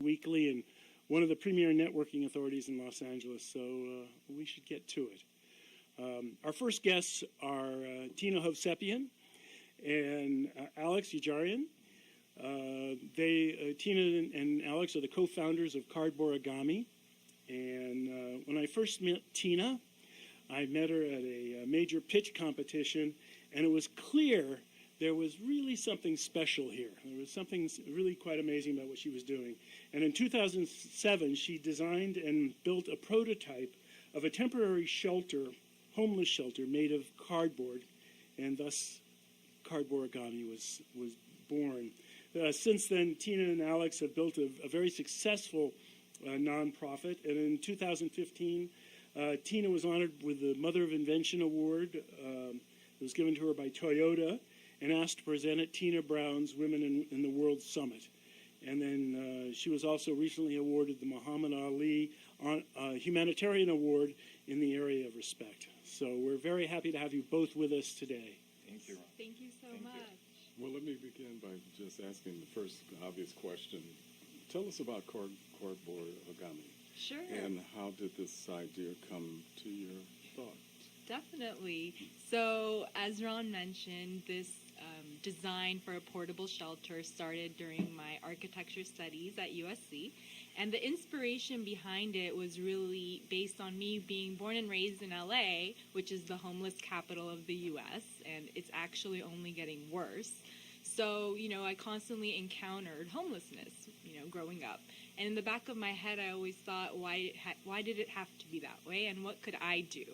weekly and one of the premier networking authorities in Los Angeles, so we should get to it. Our first guests are Tina Hovsepian and Alex Yarijanian. Tina and Alex are the co-founders of Cardborigami. And when I first met Tina, I met her at a major pitch competition, and it was clear there was really something special here. There was something really quite amazing about what she was doing. And in 2007, she designed and built a prototype of a temporary shelter, homeless shelter, made of cardboard, and thus Cardborigami was born. Since then, Tina and Alex have built a very successful nonprofit, and in 2015, Tina was honored with the Mother of Invention Award. It was given to her by Toyota, and asked to present at Tina Brown's Women in the World Summit. And then she was also recently awarded the Muhammad Ali Humanitarian Award in the area of respect. So we're very happy to have you both with us today. Thank you. Thank you so much. Well, let me begin by just asking the first obvious question. Tell us about Cardborigami. Sure. And how did this idea come to your thought? Definitely. So, as Ron mentioned, this design for a portable shelter started during my architecture studies at USC. And the inspiration behind it was really based on me being born and raised in LA, which is the homeless capital of the US, and it's actually only getting worse. So, I constantly encountered homelessness, growing up. And in the back of my head, I always thought, why did it have to be that way, and what could I do?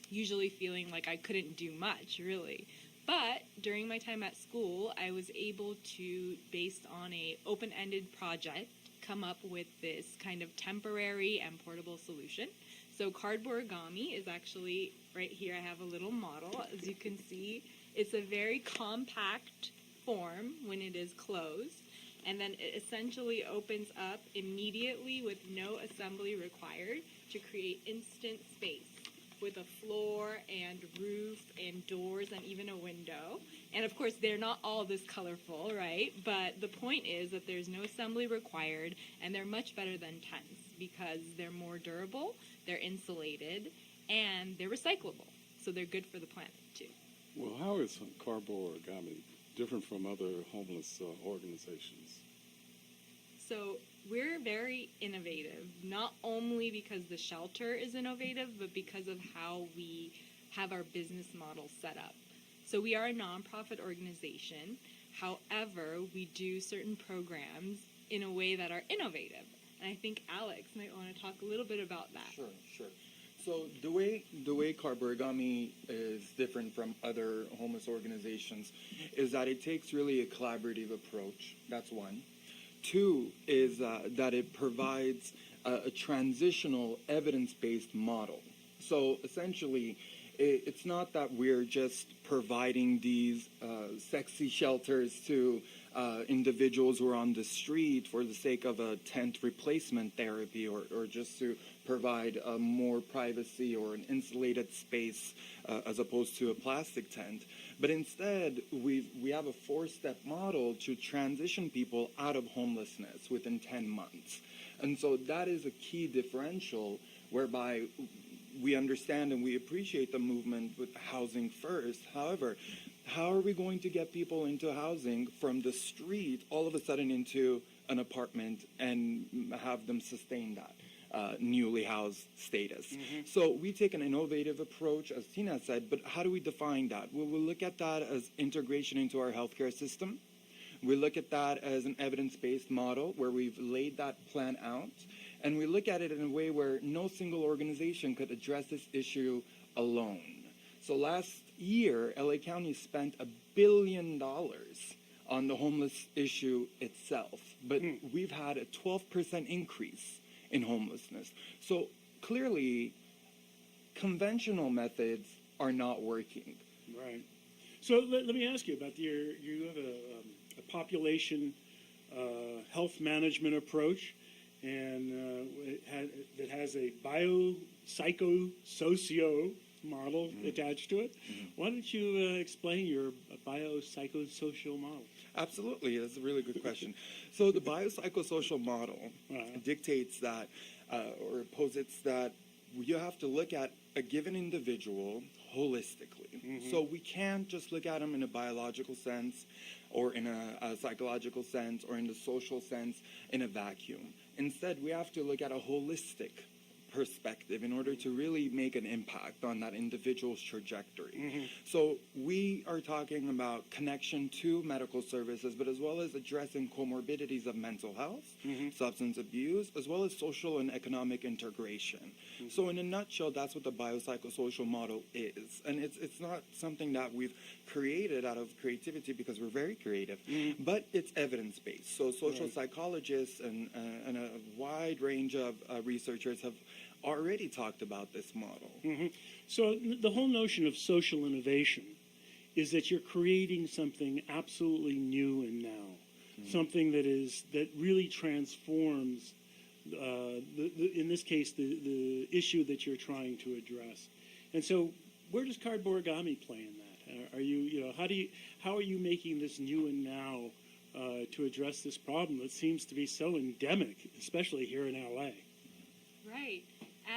Usually feeling like I couldn't do much, really. But during my time at school, I was able to, based on a open-ended project, come up with this kind of temporary and portable solution. So Cardborigami is actually, right here I have a little model. As you can see, it's a very compact form when it is closed. And then it essentially opens up immediately with no assembly required to create instant space with a floor and roof and doors and even a window. And of course, they're not all this colorful, right? But the point is that there's no assembly required, and they're much better than tents because they're more durable, they're insulated, and they're recyclable. So they're good for the planet, too. Well, how is Cardborigami different from other homeless organizations? So we're very innovative, not only because the shelter is innovative, but because of how we have our business model set up. So we are a nonprofit organization. However, we do certain programs in a way that are innovative. And I think Alex might want to talk a little bit about that. Sure. So the way Cardborigami is different from other homeless organizations is that it takes really a collaborative approach. That's one. Two is that it provides a transitional evidence-based model. So essentially, it's not that we're just providing these sexy shelters to individuals who are on the street for the sake of a tent replacement therapy or just to provide more privacy or an insulated space as opposed to a plastic tent. But instead, we have a 4-step model to transition people out of homelessness within 10 months. And so that is a key differential whereby we understand and we appreciate the movement with housing first. However, how are we going to get people into housing from the street all of a sudden into an apartment and have them sustain that newly housed status? Mm-hmm. So we take an innovative approach, as Tina said, but how do we define that? Well, we look at that as integration into our healthcare system. We look at that as an evidence-based model where we've laid that plan out. And we look at it in a way where no single organization could address this issue alone. So last year, LA County spent $1 billion on the homeless issue itself. But we've had a 12% increase in homelessness. So clearly, conventional methods are not working. Right. So let me ask you about you have a population health management approach, and that has a biopsychosocio model attached to it. Why don't you explain your biopsychosocial model? Absolutely, that's a really good question. So the biopsychosocial model dictates that, or posits that you have to look at a given individual holistically. So we can't just look at them in a biological sense, or in a psychological sense, or in the social sense in a vacuum. Instead, we have to look at a holistic perspective in order to really make an impact on that individual's trajectory. So we are talking about connection to medical services, but as well as addressing comorbidities of mental health, substance abuse, as well as social and economic integration. So in a nutshell, that's what the biopsychosocial model is. And it's not something that we've created out of creativity because we're very creative, but it's evidence-based. So social psychologists and a wide range of researchers have already talked about this model. So the whole notion of social innovation is that you're creating something absolutely new and now, something that really transforms, in this case, the issue that you're trying to address. And so, where does Cardborigami play in that? Are you, how are you making this new and now to address this problem that seems to be so endemic, especially here in LA? Right.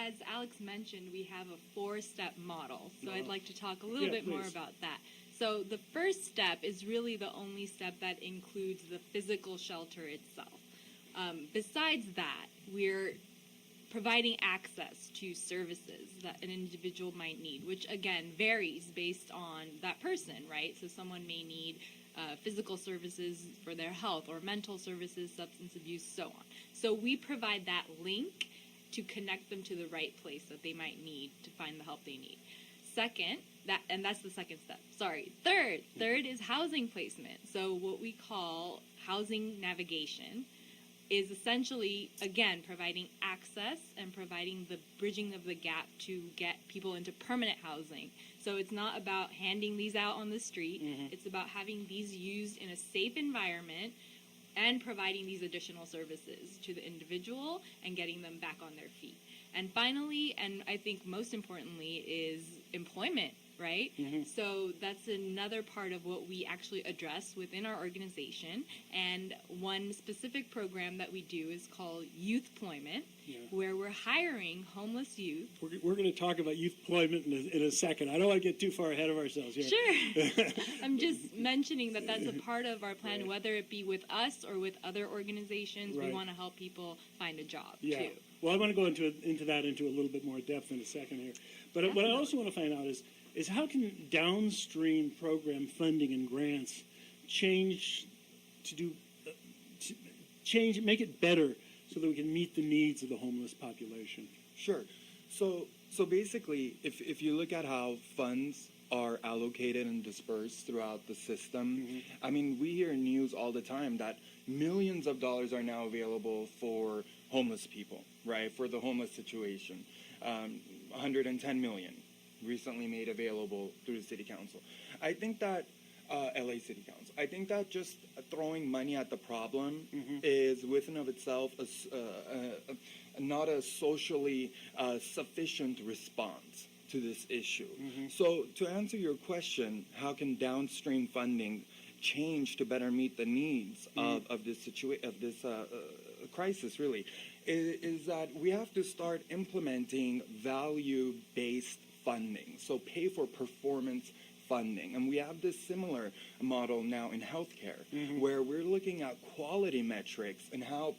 As Alex mentioned, we have a 4-step model, so I'd like to talk a little bit more about that. So the first step is really the only step that includes the physical shelter itself. Besides that, we're providing access to services that an individual might need, which again varies based on that person, right? So someone may need physical services for their health, or mental services, substance abuse, so on. So we provide that link to connect them to the right place that they might need to find the help they need. Second, that's the second step. Sorry. Third is housing placement. So what we call housing navigation is essentially, again, providing access and providing the bridging of the gap to get people into permanent housing. So it's not about handing these out on the street. It's about having these used in a safe environment and providing these additional services to the individual and getting them back on their feet. And finally, and I think most importantly, is employment, right? So that's another part of what we actually address within our organization. And one specific program that we do is called YouthPloyment, where we're hiring homeless youth. We're going to talk about YouthPloyment in a second. I don't want to get too far ahead of ourselves here. Sure. I'm just mentioning that that's a part of our plan, whether it be with us or with other organizations. We want to help people find a job, too. Well, I want to go into that into a little bit more depth in a second here. But what I also want to find out is how can downstream program funding and grants change make it better so that we can meet the needs of the homeless population? Sure. So basically, if you look at how funds are allocated and dispersed throughout the system, I mean, we hear news all the time that millions of dollars are now available for homeless people, right, for the homeless situation. 110 million recently made available through the city council. I think that LA City Council. I think that just throwing money at the problem is within of itself not a socially sufficient response to this issue. So to answer your question, how can downstream funding change to better meet the needs of this crisis, really, is that we have to start implementing value-based funding, so pay for performance funding. And we have this similar model now in healthcare, where we're looking at quality metrics and how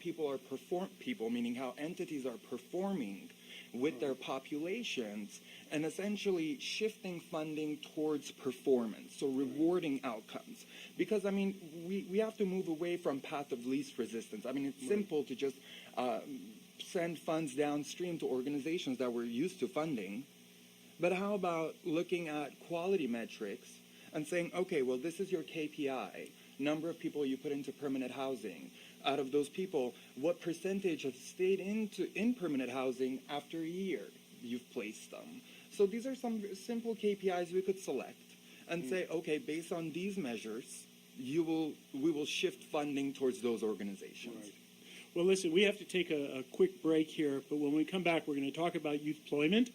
meaning how entities are performing with their populations, and essentially shifting funding towards performance, so rewarding outcomes. Because, I mean, we have to move away from path of least resistance. I mean, it's simple to just send funds downstream to organizations that we're used to funding. But how about looking at quality metrics and saying, okay, well, this is your KPI, number of people you put into permanent housing. Out of those people, what percentage have stayed in permanent housing after a year you've placed them? So these are some simple KPIs we could select and say, okay, based on these measures, we will shift funding towards those organizations. Right. Well, listen, we have to take a quick break here, but when we come back, we're going to talk about YouthPloyment,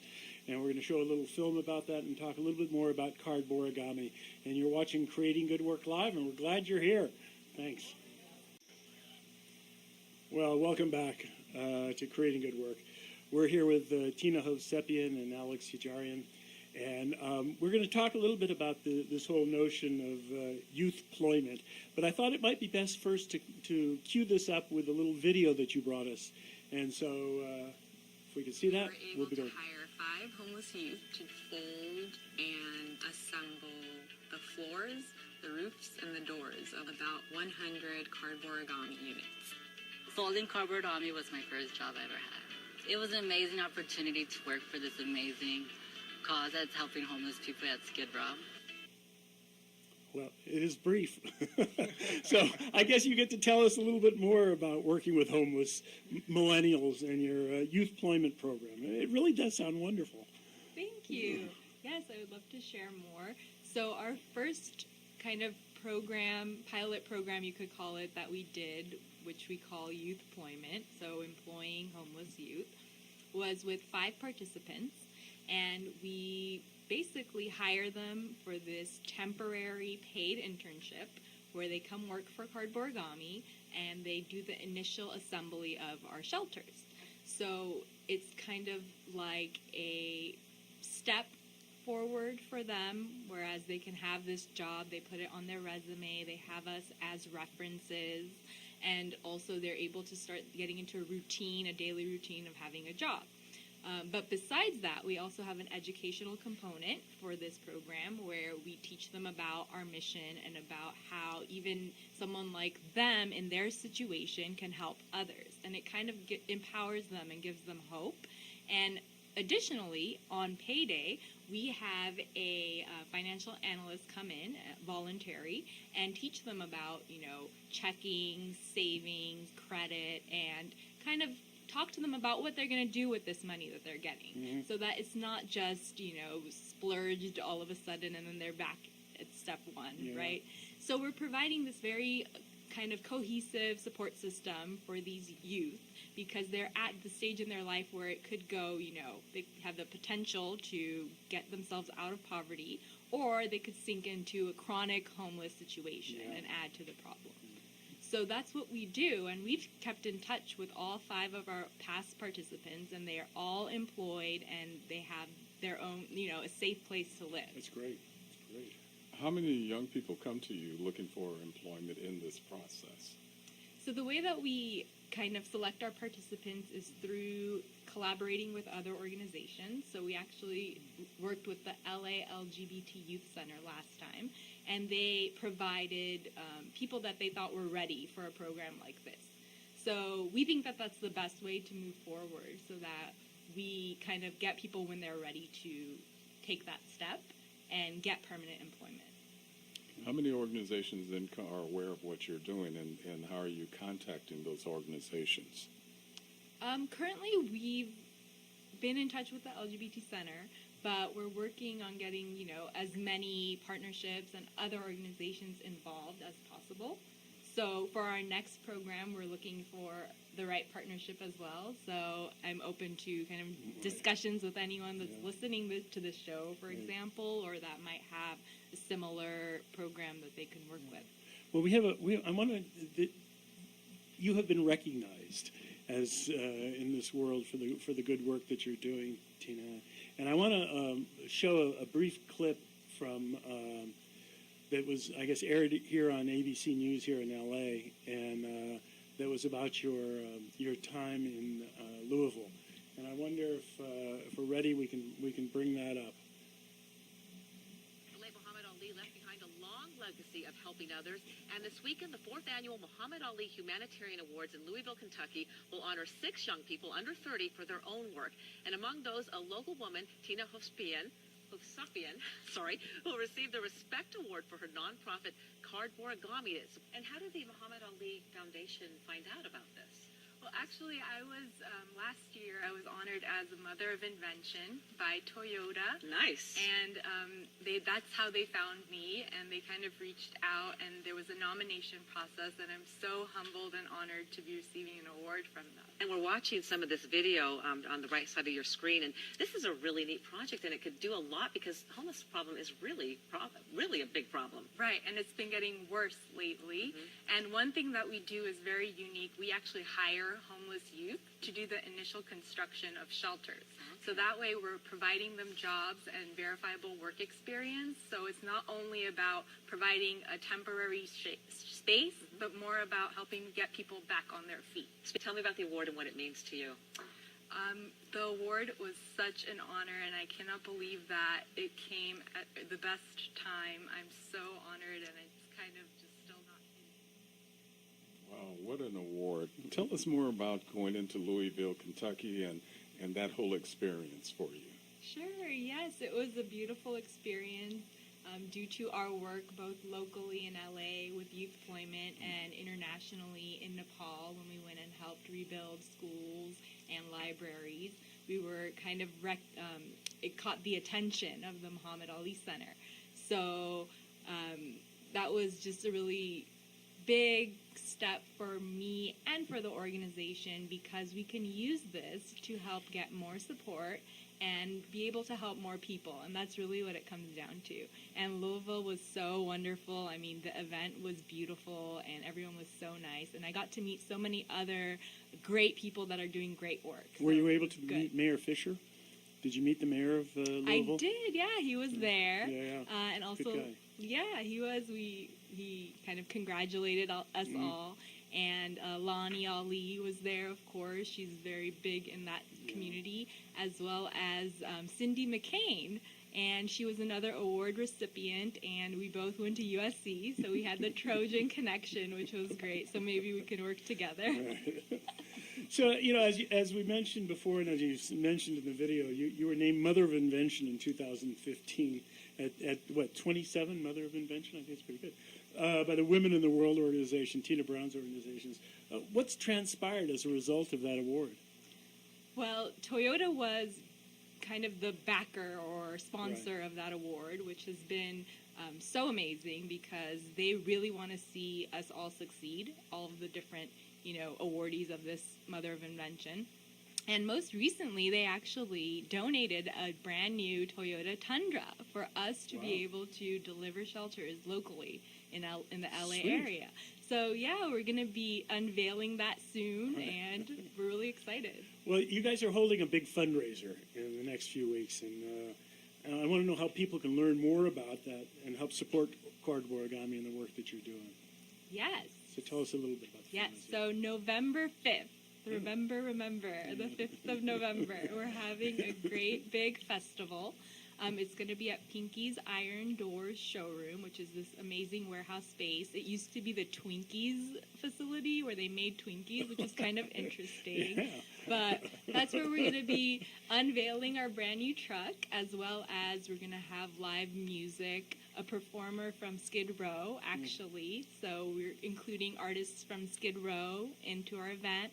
and we're going to show a little film about that and talk a little bit more about Cardborigami. And you're watching Creating Good Work Live, and we're glad you're here. Thanks. Well, welcome back to Creating Good Work. We're here with Tina Hovsepian and Alex Yarijanian, and we're going to talk a little bit about this whole notion of YouthPloyment. But I thought it might be best first to cue this up with a little video that you brought us. And so if we can see that, we'll be be going. able to hire 5 homeless youth to fold and assemble the floors, the roofs, and the doors of about 100 Cardborigami units. Folding Cardborigami was my first job I ever had. It was an amazing opportunity to work for this amazing cause that's helping homeless people at Skid Row. Well, it is brief. So I guess you get to tell us a little bit more about working with homeless millennials and your YouthPloyment program. It really does sound wonderful. Thank you. Yes, I would love to share more. So our first kind of program, pilot program you could call it, that we did, which we call YouthPloyment, so employing homeless youth, was with 5 participants, and we basically hire them for this temporary paid internship where they come work for Cardborigami and they do the initial assembly of our shelters. So it's kind of like a step forward for them, whereas they can have this job, they put it on their resume, they have us as references, and also they're able to start getting into a routine, a daily routine of having a job. But besides that, we also have an educational component for this program where we teach them about our mission and about how even someone like them in their situation can help others. And it kind of empowers them and gives them hope. And additionally, on payday, we have a financial analyst come in, voluntary, and teach them about, checking, savings, credit, and kind of talk to them about what they're going to do with this money that they're getting, so that it's not just, splurged all of a sudden and then they're back at step 1, right? So we're providing this very kind of cohesive support system for these youth because they're at the stage in their life where it could go, they have the potential to get themselves out of poverty, or they could sink into a chronic homeless situation and add to the problem. So that's what we do, and we've kept in touch with all 5 of our past participants, and they are all employed, and they have their own, a safe place to live. That's great. That's great. How many young people come to you looking for employment in this process? So the way that we kind of select our participants is through collaborating with other organizations. So we actually worked with the LA LGBT Youth Center last time, and they provided people that they thought were ready for a program like this. So we think that that's the best way to move forward, so that we kind of get people when they're ready to take that step and get permanent employment. How many organizations then are aware of what you're doing, and how are you contacting those organizations? Currently, we've been in touch with the LGBT Center, but we're working on getting, as many partnerships and other organizations involved as possible. So for our next program, we're looking for the right partnership as well. So I'm open to kind of discussions with anyone that's listening to this show, for example, or that might have a similar program that they can work with. Well, you have been recognized as in this world for the good work that you're doing, Tina. And I want to show a brief clip from that was, I guess, aired here on ABC News here in LA, and that was about your time in Louisville. And I wonder if we're ready, we can bring that up. Muhammad Ali left behind a long legacy of helping others, and this weekend the 4th annual Muhammad Ali Humanitarian Awards in Louisville, Kentucky will honor 6 young people under 30 for their own work, and among those a local woman, Tina Hovsepian, who received the Respect Award for her nonprofit Cardborigami. And how did the Muhammad Ali Foundation find out about this? Well, actually, I was last year. I was honored as a Mother of Invention by Toyota, Nice. and that's how they found me. And they kind of reached out, and there was a nomination process. And I'm so humbled and honored to be receiving an award from them. And we're watching some of this video on the right side of your screen, and this is a really neat project, and it could do a lot because homeless problem is really a big problem. Right, and it's been getting worse lately. And one thing that we do is very unique. We actually hire homeless youth to do the initial construction of shelters. So that way we're providing them jobs and verifiable work experience. So it's not only about providing a temporary space, but more about helping get people back on their feet. So tell me about the award and what it means to you. The award was such an honor, and I cannot believe that it came at the best time. I'm so honored, and it's kind of just still not hitting. Wow, what an award. Tell us more about going into Louisville, Kentucky, and that whole experience for you. Sure, yes, it was a beautiful experience due to our work both locally in LA with YouthPloyment and internationally in Nepal when we went and helped rebuild schools and libraries. We were kind of, it caught the attention of the Muhammad Ali Center. So that was just a really big step for me and for the organization because we can use this to help get more support and be able to help more people, and that's really what it comes down to. And Louisville was so wonderful. I mean, the event was beautiful, and everyone was so nice, and I got to meet so many other great people that are doing great work. Were you able to meet Mayor Fisher? Did you meet the mayor of Louisville? I did, yeah, he was there. Yeah. And also, Good guy. yeah, he was. He kind of congratulated us all. And Lonnie Ali was there, of course. She's very big in that community, as well as Cindy McCain. And she was another award recipient, and we both went to USC, so we had the Trojan connection, which was great. So maybe we can work together. So, as we mentioned before, and as you mentioned in the video, you were named Mother of Invention in 2015 at what, 27, Mother of Invention? I think it's pretty good. By the Women in the World organization, Tina Brown's organizations. What's transpired as a result of that award? Well, Toyota was kind of the backer or sponsor of that award, which has been so amazing because they really want to see us all succeed, all of the different, awardees of this Mother of Invention. And most recently, they actually donated a brand new Toyota Tundra for us to be able to deliver shelters locally in the LA area. So, yeah, we're going to be unveiling that soon, and we're really excited. Well, you guys are holding a big fundraiser in the next few weeks, and I want to know how people can learn more about that and help support Cardborigami and the work that you're doing. Yes. So tell us a little bit about the Yes, fundraiser. so November 5th. Remember, the 5th of November. We're having a great big festival. It's going to be at Pinky's Iron Doors showroom, which is this amazing warehouse space. It used to be the Twinkies facility where they made Twinkies, which is kind of interesting. Yeah. But that's where we're going to be unveiling our brand new truck, as well as we're going to have live music, a performer from Skid Row, actually. So we're including artists from Skid Row into our event.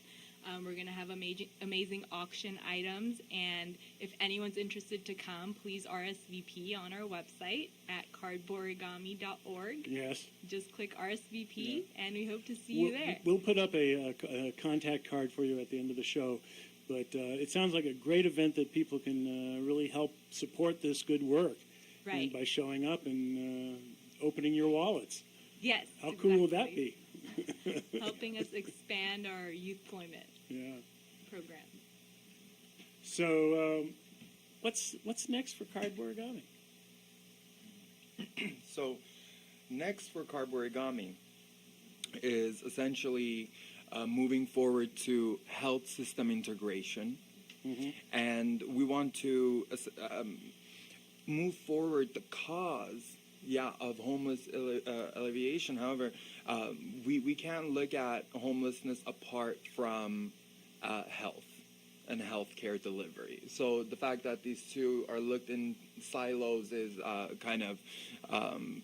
We're going to have amazing auction items, and if anyone's interested to come, please RSVP on our website at cardborigami.org. Yes. Just click RSVP, and we hope to see you there. We'll put up a contact card for you at the end of the show. But it sounds like a great event that people can really help support this good work. Right. And by showing up and opening your wallets. Yes. How cool would that be? Helping us expand our YouthPloyment program. So, what's next for Cardborigami? So, next for Cardborigami is essentially moving forward to health system integration. And we want to move forward the cause of homeless alleviation. However, we can't look at homelessness apart from health and healthcare delivery. So the fact that these two are looked in silos is kind of an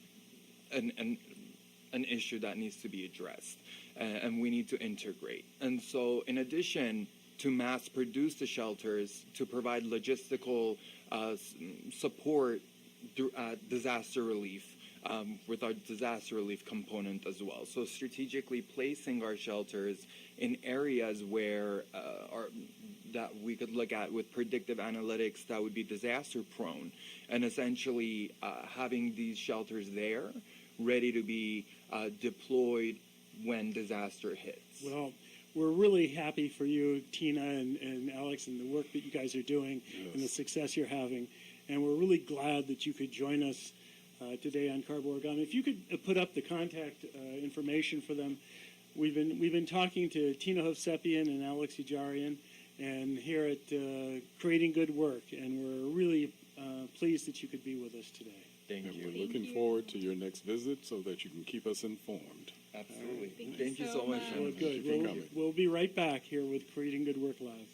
issue that needs to be addressed. and we need to integrate. And so in addition to mass produce the shelters, to provide logistical support through disaster relief, with our disaster relief component as well. So strategically placing our shelters in areas where that we could look at with predictive analytics that would be disaster prone, and essentially having these shelters there ready to be deployed when disaster hits. Well, we're really happy for you, Tina and Alex, and the work that you guys are doing and the success you're having. And we're really glad that you could join us today on Cardborigami. If you could put up the contact information for them. We've been talking to Tina Hovsepian and Alex Yarijanian, and here at Creating Good Work, and we're really pleased that you could be with us today. Thank And you. we're looking forward to your next visit so that you can keep us informed. Absolutely. Thank you Thank you so so much. much. Well, Thank you good. for coming. We'll be right back here with Creating Good Work Live.